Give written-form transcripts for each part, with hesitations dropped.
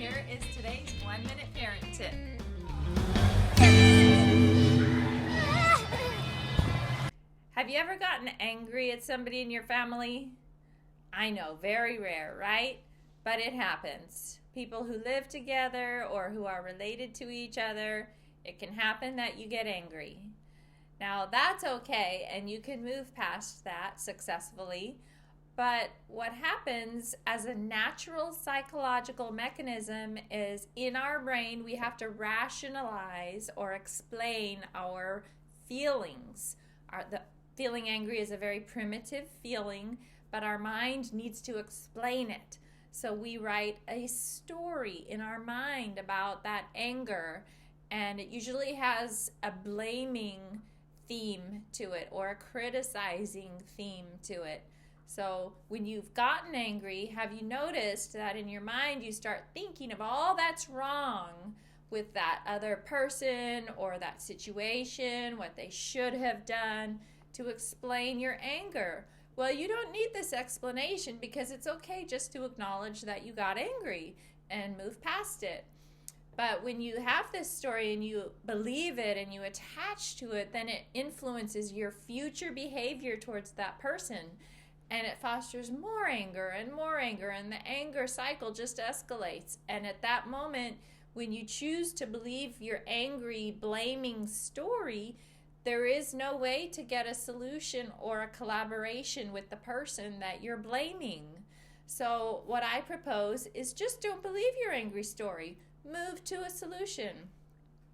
here is today's 1-minute parent tip. Have you ever gotten angry at somebody in your family? I know, very rare, right? But it happens. People who live together or who are related to each other, it can happen that you get angry. Now, that's okay, and you can move past that successfully. But what happens as a natural psychological mechanism is in our brain, we have to rationalize or explain our feelings. The feeling angry is a very primitive feeling, but our mind needs to explain it. So we write a story in our mind about that anger, and it usually has a blaming theme to it or a criticizing theme to it. So when you've gotten angry, have you noticed that in your mind you start thinking of all that's wrong with that other person or that situation, what they should have done to explain your anger? Well, you don't need this explanation because it's okay just to acknowledge that you got angry and move past it. But when you have this story and you believe it and you attach to it, then it influences your future behavior towards that person. And it fosters more anger, and the anger cycle just escalates. And at that moment, when you choose to believe your angry, blaming story, there is no way to get a solution or a collaboration with the person that you're blaming. So what I propose is just don't believe your angry story. Move to a solution.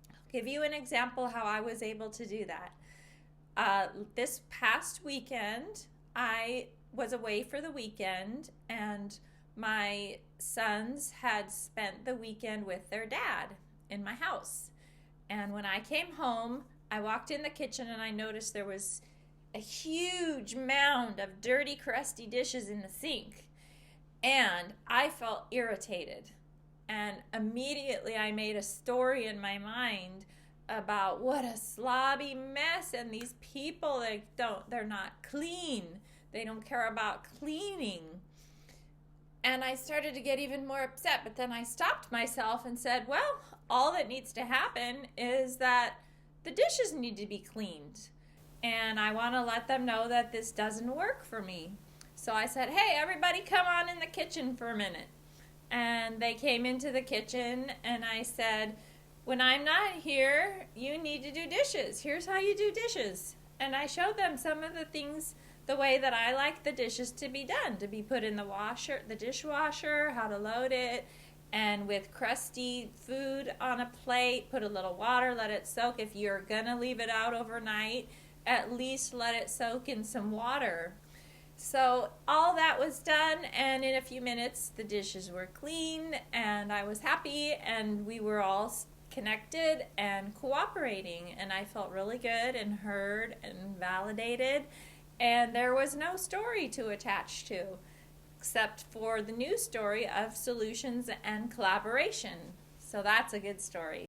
I'll give you an example how I was able to do that. This past weekend, I was away for the weekend, and my sons had spent the weekend with their dad in my house. And when I came home, I walked in the kitchen and I noticed there was a huge mound of dirty, crusty dishes in the sink. And I felt irritated. And immediately I made a story in my mind about what a slobby mess, and these people, they're not clean. They don't care about cleaning. And I started to get even more upset, but then I stopped myself and said, well, all that needs to happen is that the dishes need to be cleaned. And I want to let them know that this doesn't work for me. So I said, hey, everybody come on in the kitchen for a minute. And they came into the kitchen, and I said, when I'm not here, you need to do dishes. Here's how you do dishes. And I showed them some of the things, the way that I like the dishes to be done, to be put in the dishwasher, how to load it, and with crusty food on a plate, put a little water, let it soak. If you're going to leave it out overnight, at least let it soak in some water. So all that was done, and in a few minutes the dishes were clean, and I was happy, and we were all connected and cooperating, and I felt really good and heard and validated, and there was no story to attach to except for the new story of solutions and collaboration. So that's a good story.